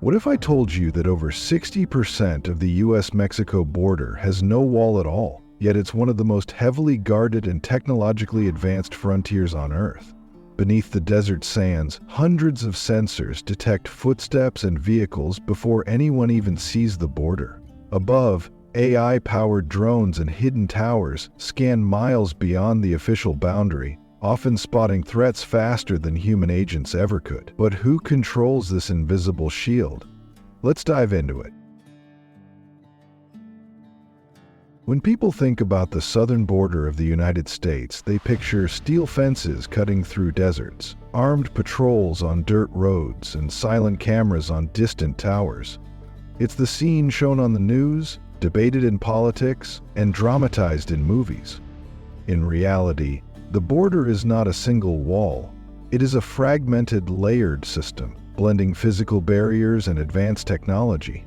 What if I told you that over 60% of the US-Mexico border has no wall at all, yet it's one of the most heavily guarded and technologically advanced frontiers on Earth? Beneath the desert sands, hundreds of sensors detect footsteps and vehicles before anyone even sees the border. Above, AI-powered drones and hidden towers scan miles beyond the official boundary, often spotting threats faster than human agents ever could. But who controls this invisible shield? Let's dive into it. When people think about the southern border of the United States, they picture steel fences cutting through deserts, armed patrols on dirt roads, and silent cameras on distant towers. It's the scene shown on the news, debated in politics, and dramatized in movies. In reality, the border is not a single wall. It is a fragmented, layered system, blending physical barriers and advanced technology.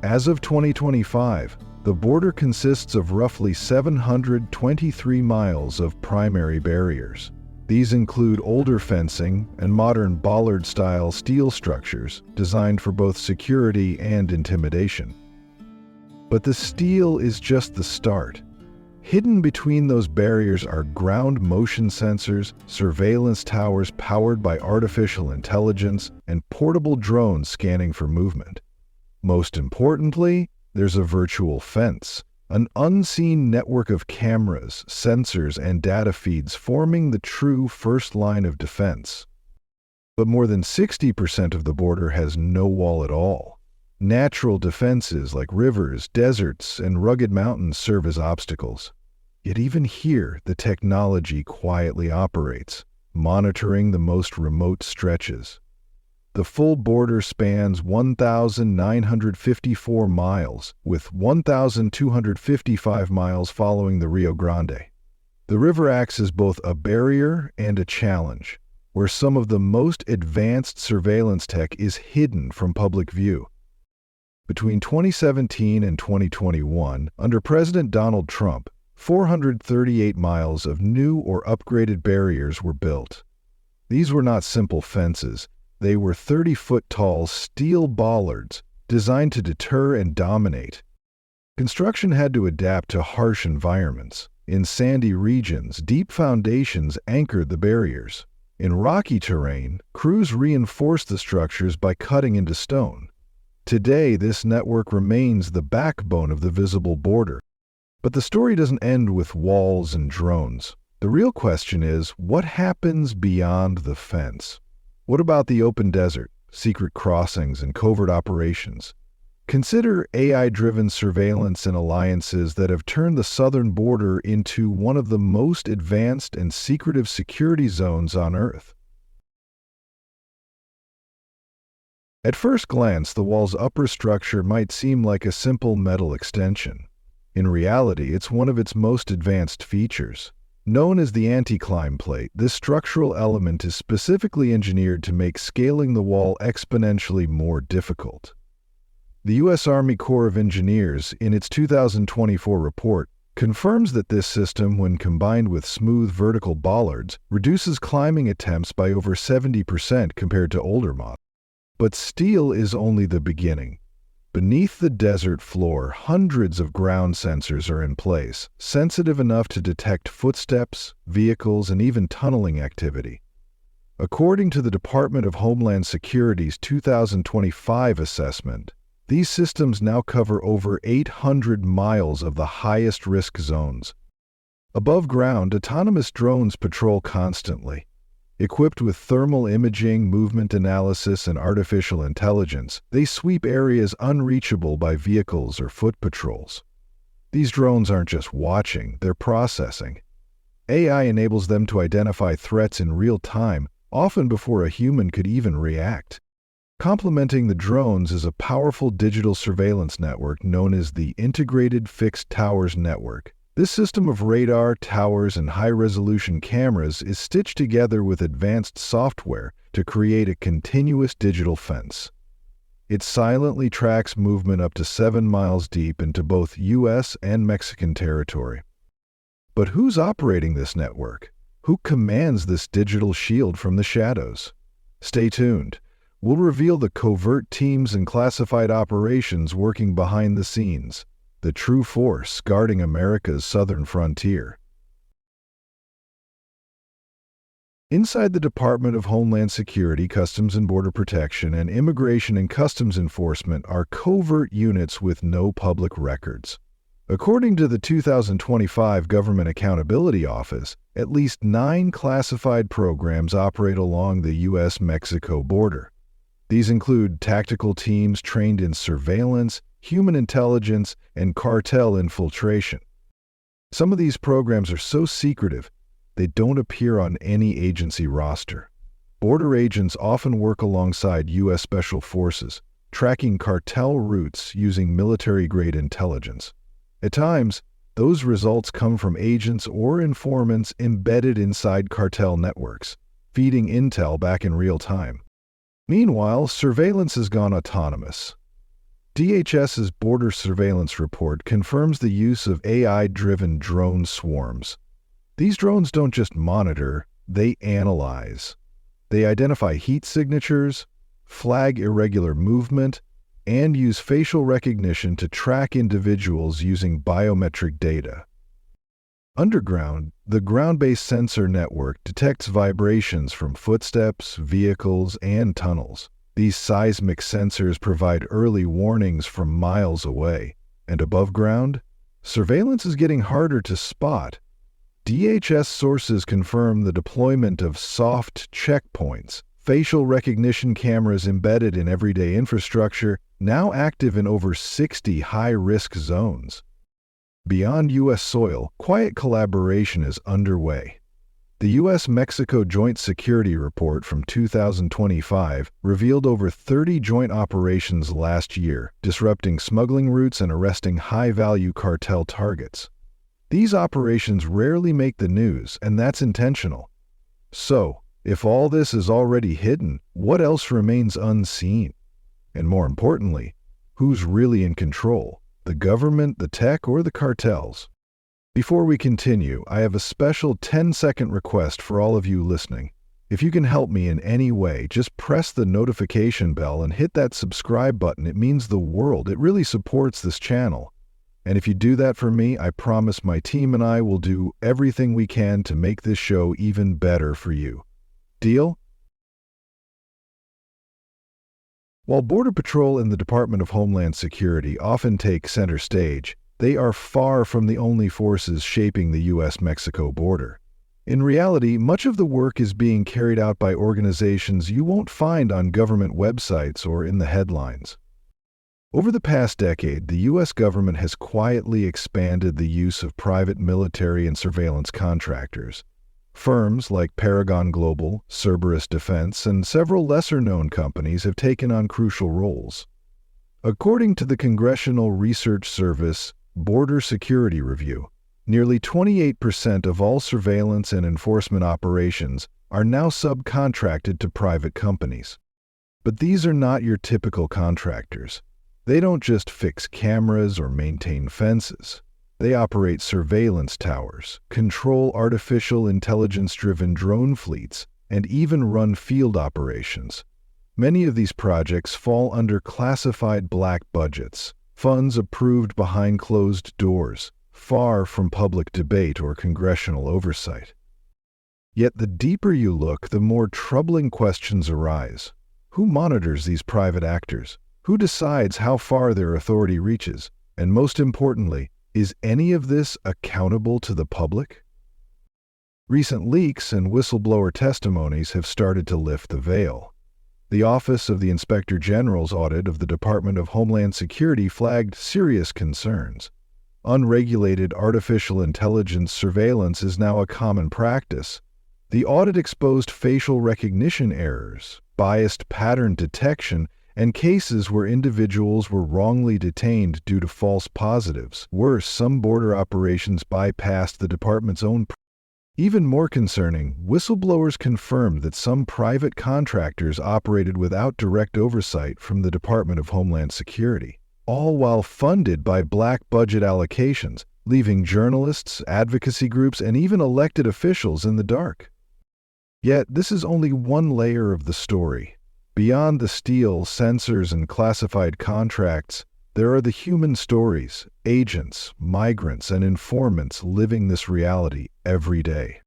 As of 2025, the border consists of roughly 723 miles of primary barriers. These include older fencing and modern bollard-style steel structures designed for both security and intimidation. But the steel is just the start. Hidden between those barriers are ground motion sensors, surveillance towers powered by artificial intelligence, and portable drones scanning for movement. Most importantly, there's a virtual fence, an unseen network of cameras, sensors, and data feeds forming the true first line of defense. But more than 60% of the border has no wall at all. Natural defenses like rivers, deserts, and rugged mountains serve as obstacles. Yet even here, the technology quietly operates, monitoring the most remote stretches. The full border spans 1,954 miles, with 1,255 miles following the Rio Grande. The river acts as both a barrier and a challenge, where some of the most advanced surveillance tech is hidden from public view. Between 2017 and 2021, under President Donald Trump, 438 miles of new or upgraded barriers were built. These were not simple fences. They were 30-foot-tall steel bollards designed to deter and dominate. Construction had to adapt to harsh environments. In sandy regions, deep foundations anchored the barriers. In rocky terrain, crews reinforced the structures by cutting into stone. Today, this network remains the backbone of the visible border. But the story doesn't end with walls and drones. The real question is, what happens beyond the fence? What about the open desert, secret crossings, and covert operations? Consider AI-driven surveillance and alliances that have turned the southern border into one of the most advanced and secretive security zones on Earth. At first glance, the wall's upper structure might seem like a simple metal extension. In reality, it's one of its most advanced features. Known as the anti-climb plate, this structural element is specifically engineered to make scaling the wall exponentially more difficult. The U.S. Army Corps of Engineers, in its 2024 report, confirms that this system, when combined with smooth vertical bollards, reduces climbing attempts by over 70% compared to older models. But steel is only the beginning. Beneath the desert floor, hundreds of ground sensors are in place, sensitive enough to detect footsteps, vehicles, and even tunneling activity. According to the Department of Homeland Security's 2025 assessment, these systems now cover over 800 miles of the highest risk zones. Above ground, autonomous drones patrol constantly. Equipped with thermal imaging, movement analysis, and artificial intelligence, they sweep areas unreachable by vehicles or foot patrols. These drones aren't just watching, they're processing. AI enables them to identify threats in real time, often before a human could even react. Complementing the drones is a powerful digital surveillance network known as the Integrated Fixed Towers Network. This system of radar, towers, and high-resolution cameras is stitched together with advanced software to create a continuous digital fence. It silently tracks movement up to 7 miles deep into both U.S. and Mexican territory. But who's operating this network? Who commands this digital shield from the shadows? Stay tuned. We'll reveal the covert teams and classified operations working behind the scenes, the true force guarding America's southern frontier. Inside the Department of Homeland Security, Customs and Border Protection, and Immigration and Customs Enforcement are covert units with no public records. According to the 2025 Government Accountability Office, at least 9 classified programs operate along the U.S.-Mexico border. These include tactical teams trained in surveillance, human intelligence, and cartel infiltration. Some of these programs are so secretive, they don't appear on any agency roster. Border agents often work alongside U.S. Special Forces, tracking cartel routes using military-grade intelligence. At times, those results come from agents or informants embedded inside cartel networks, feeding intel back in real time. Meanwhile, surveillance has gone autonomous. DHS's Border Surveillance Report confirms the use of AI-driven drone swarms. These drones don't just monitor, they analyze. They identify heat signatures, flag irregular movement, and use facial recognition to track individuals using biometric data. Underground, the ground-based sensor network detects vibrations from footsteps, vehicles, and tunnels. These seismic sensors provide early warnings from miles away. And above ground, surveillance is getting harder to spot. DHS sources confirm the deployment of soft checkpoints, facial recognition cameras embedded in everyday infrastructure, now active in over 60 high-risk zones. Beyond U.S. soil, quiet collaboration is underway. The U.S.-Mexico Joint Security Report from 2025 revealed over 30 joint operations last year, disrupting smuggling routes and arresting high-value cartel targets. These operations rarely make the news, and that's intentional. So, if all this is already hidden, what else remains unseen? And more importantly, who's really in control? The government, the tech, or the cartels? Before we continue, I have a special 10-second request for all of you listening. If you can help me in any way, just press the notification bell and hit that subscribe button. It means the world. It really supports this channel. And if you do that for me, I promise my team and I will do everything we can to make this show even better for you. Deal? While Border Patrol and the Department of Homeland Security often take center stage, they are far from the only forces shaping the U.S.-Mexico border. In reality, much of the work is being carried out by organizations you won't find on government websites or in the headlines. Over the past decade, the U.S. government has quietly expanded the use of private military and surveillance contractors. Firms like Paragon Global, Cerberus Defense, and several lesser-known companies have taken on crucial roles. According to the Congressional Research Service Border Security Review, nearly 28% of all surveillance and enforcement operations are now subcontracted to private companies. But these are not your typical contractors. They don't just fix cameras or maintain fences. They operate surveillance towers, control artificial intelligence-driven drone fleets, and even run field operations. Many of these projects fall under classified black budgets, funds approved behind closed doors, far from public debate or congressional oversight. Yet the deeper you look, the more troubling questions arise. Who monitors these private actors? Who decides how far their authority reaches? And most importantly, is any of this accountable to the public? Recent leaks and whistleblower testimonies have started to lift the veil. The Office of the Inspector General's audit of the Department of Homeland Security flagged serious concerns. Unregulated artificial intelligence surveillance is now a common practice. The audit exposed facial recognition errors, biased pattern detection, and cases where individuals were wrongly detained due to false positives. Worse, some border operations bypassed the department's own. Even more concerning, whistleblowers confirmed that some private contractors operated without direct oversight from the Department of Homeland Security, all while funded by black budget allocations, leaving journalists, advocacy groups, and even elected officials in the dark. Yet, this is only one layer of the story. Beyond the steel, sensors, and classified contracts, there are the human stories, agents, migrants, and informants living this reality every day.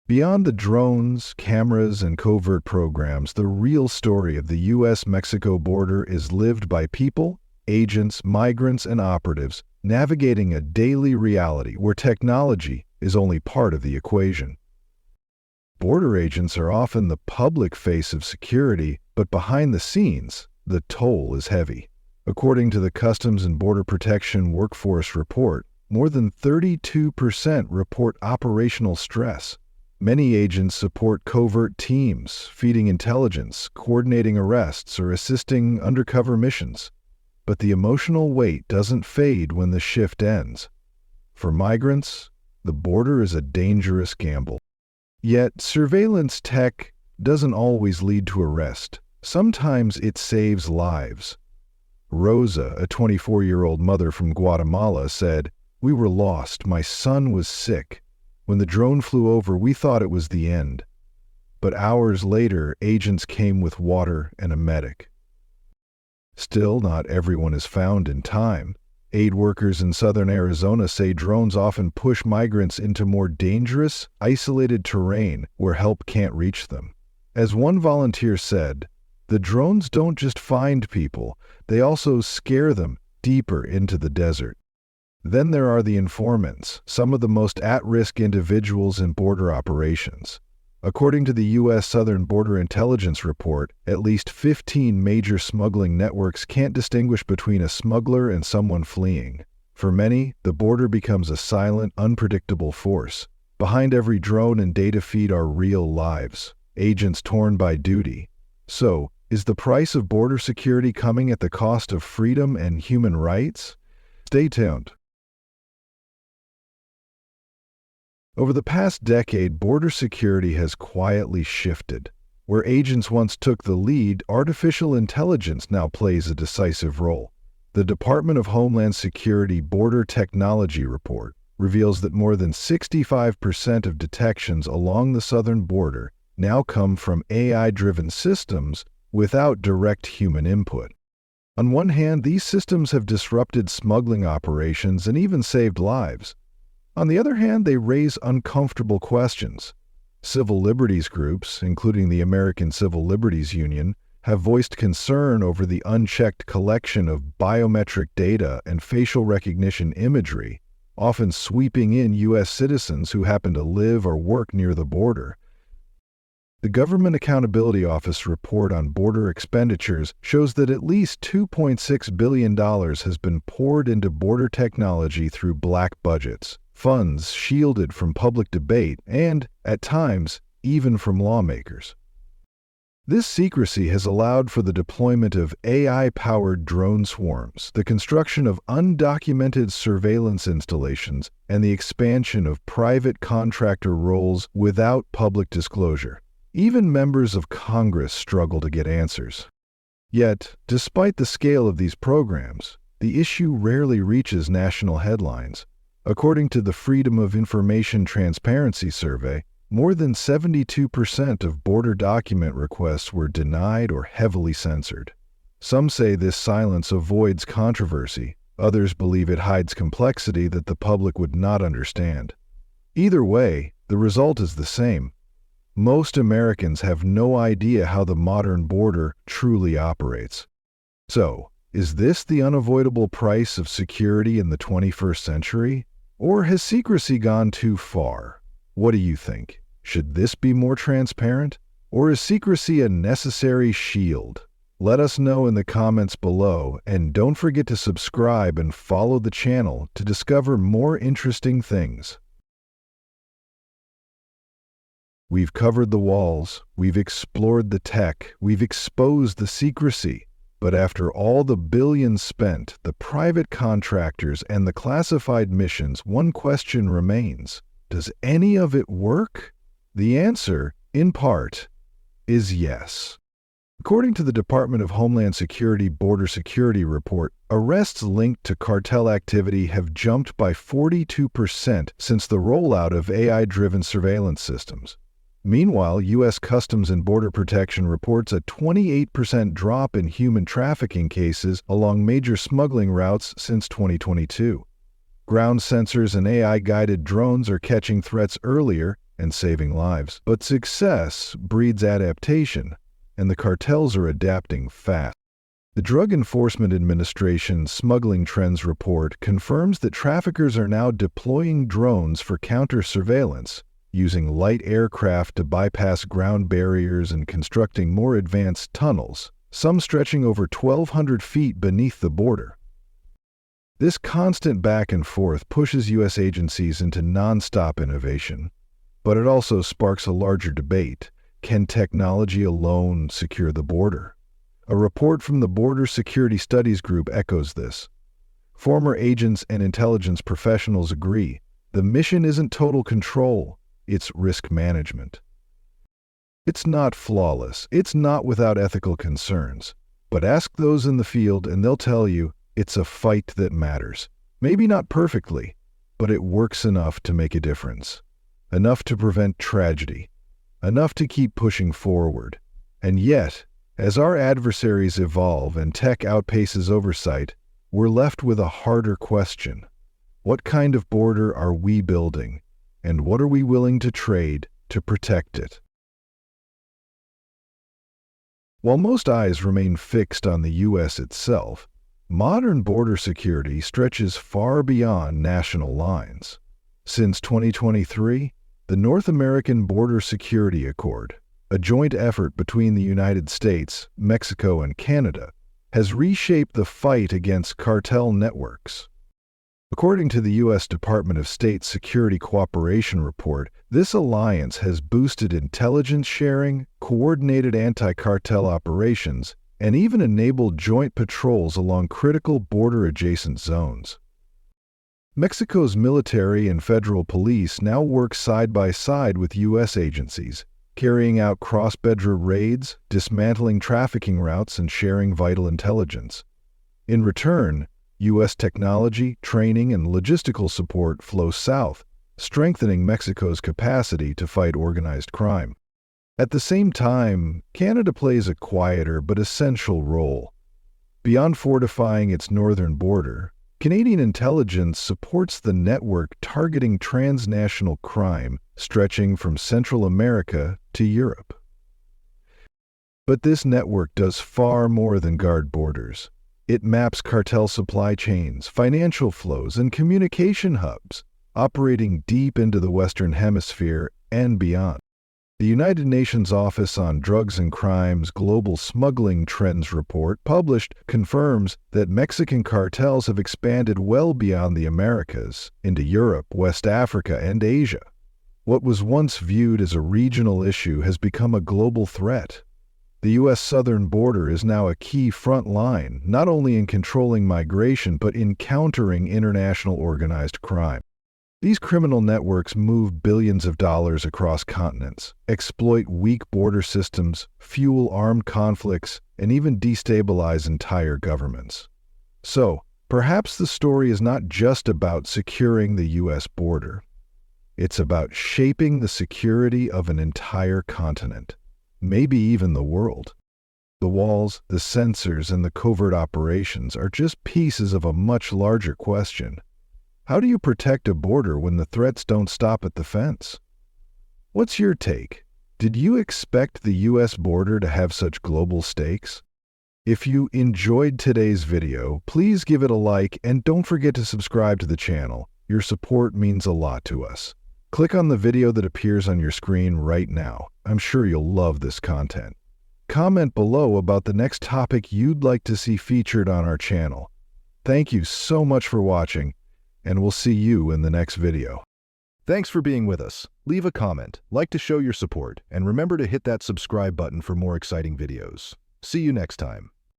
Beyond the drones, cameras, and covert programs, the real story of the U.S.-Mexico border is lived by people, agents, migrants, and operatives navigating a daily reality where technology is only part of the equation. Border agents are often the public face of security, but behind the scenes, the toll is heavy. According to the Customs and Border Protection Workforce Report, more than 32% report operational stress. Many agents support covert teams, feeding intelligence, coordinating arrests, or assisting undercover missions. But the emotional weight doesn't fade when the shift ends. For migrants, the border is a dangerous gamble. Yet, surveillance tech doesn't always lead to arrest. Sometimes it saves lives. Rosa, a 24-year-old mother from Guatemala, said, "We were lost. My son was sick. When the drone flew over, we thought it was the end. But hours later, agents came with water and a medic." Still, not everyone is found in time. Aid workers in southern Arizona say drones often push migrants into more dangerous, isolated terrain where help can't reach them. As one volunteer said, "The drones don't just find people, they also scare them deeper into the desert." Then there are the informants, some of the most at-risk individuals in border operations. According to the U.S. Southern Border Intelligence Report, at least 15 major smuggling networks can't distinguish between a smuggler and someone fleeing. For many, the border becomes a silent, unpredictable force. Behind every drone and data feed are real lives, agents torn by duty. So, is the price of border security coming at the cost of freedom and human rights? Stay tuned. Over the past decade, border security has quietly shifted. Where agents once took the lead, artificial intelligence now plays a decisive role. The Department of Homeland Security Border Technology Report reveals that more than 65% of detections along the southern border now come from AI-driven systems without direct human input. On one hand, these systems have disrupted smuggling operations and even saved lives. On the other hand, they raise uncomfortable questions. Civil liberties groups, including the American Civil Liberties Union, have voiced concern over the unchecked collection of biometric data and facial recognition imagery, often sweeping in U.S. citizens who happen to live or work near the border. The Government Accountability Office report on border expenditures shows that at least $2.6 billion has been poured into border technology through black budgets, funds shielded from public debate and, at times, even from lawmakers. This secrecy has allowed for the deployment of AI-powered drone swarms, the construction of undocumented surveillance installations, and the expansion of private contractor roles without public disclosure. Even members of Congress struggle to get answers. Yet, despite the scale of these programs, the issue rarely reaches national headlines. According to the Freedom of Information Transparency Survey, more than 72% of border document requests were denied or heavily censored. Some say this silence avoids controversy. Others believe it hides complexity that the public would not understand. Either way, the result is the same. Most Americans have no idea how the modern border truly operates. So, is this the unavoidable price of security in the 21st century? Or has secrecy gone too far? What do you think? Should this be more transparent? Or is secrecy a necessary shield? Let us know in the comments below, and don't forget to subscribe and follow the channel to discover more interesting things. We've covered the walls, we've explored the tech, we've exposed the secrecy. But after all the billions spent, the private contractors, and the classified missions, one question remains. Does any of it work? The answer, in part, is yes. According to the Department of Homeland Security Border Security Report, arrests linked to cartel activity have jumped by 42% since the rollout of AI-driven surveillance systems. Meanwhile, U.S. Customs and Border Protection reports a 28% drop in human trafficking cases along major smuggling routes since 2022. Ground sensors and AI-guided drones are catching threats earlier and saving lives. But success breeds adaptation, and the cartels are adapting fast. The Drug Enforcement Administration's Smuggling Trends Report confirms that traffickers are now deploying drones for counter-surveillance, using light aircraft to bypass ground barriers and constructing more advanced tunnels, some stretching over 1,200 feet beneath the border. This constant back and forth pushes U.S. agencies into nonstop innovation, but it also sparks a larger debate. Can technology alone secure the border? A report from the Border Security Studies Group echoes this. Former agents and intelligence professionals agree the mission isn't total control, it's risk management. It's not flawless, it's not without ethical concerns, but ask those in the field and they'll tell you it's a fight that matters. Maybe not perfectly, but it works enough to make a difference. Enough to prevent tragedy. Enough to keep pushing forward. And yet, as our adversaries evolve and tech outpaces oversight, we're left with a harder question. What kind of border are we building, and what are we willing to trade to protect it? While most eyes remain fixed on the U.S. itself, modern border security stretches far beyond national lines. Since 2023, the North American Border Security Accord, a joint effort between the United States, Mexico, and Canada, has reshaped the fight against cartel networks. According to the U.S. Department of State's Security Cooperation Report, this alliance has boosted intelligence sharing, coordinated anti-cartel operations, and even enabled joint patrols along critical border-adjacent zones. Mexico's military and federal police now work side by side with U.S. agencies, carrying out cross-border raids, dismantling trafficking routes, and sharing vital intelligence. In return, U.S. technology, training, and logistical support flow south, strengthening Mexico's capacity to fight organized crime. At the same time, Canada plays a quieter but essential role. Beyond fortifying its northern border, Canadian intelligence supports the network targeting transnational crime stretching from Central America to Europe. But this network does far more than guard borders. It maps cartel supply chains, financial flows, and communication hubs, operating deep into the Western Hemisphere and beyond. The United Nations Office on Drugs and Crime's Global Smuggling Trends Report, published, confirms that Mexican cartels have expanded well beyond the Americas, into Europe, West Africa, and Asia. What was once viewed as a regional issue has become a global threat. The U.S. southern border is now a key front line, not only in controlling migration but in countering international organized crime. These criminal networks move billions of dollars across continents, exploit weak border systems, fuel armed conflicts, and even destabilize entire governments. So, perhaps the story is not just about securing the U.S. border. It's about shaping the security of an entire continent, maybe even the world. The walls, the sensors, and the covert operations are just pieces of a much larger question. How do you protect a border when the threats don't stop at the fence? What's your take? Did you expect the U.S. border to have such global stakes? If you enjoyed today's video, please give it a like and don't forget to subscribe to the channel. Your support means a lot to us. Click on the video that appears on your screen right now. I'm sure you'll love this content. Comment below about the next topic you'd like to see featured on our channel. Thank you so much for watching, and we'll see you in the next video. Thanks for being with us. Leave a comment, like to show your support, and remember to hit that subscribe button for more exciting videos. See you next time.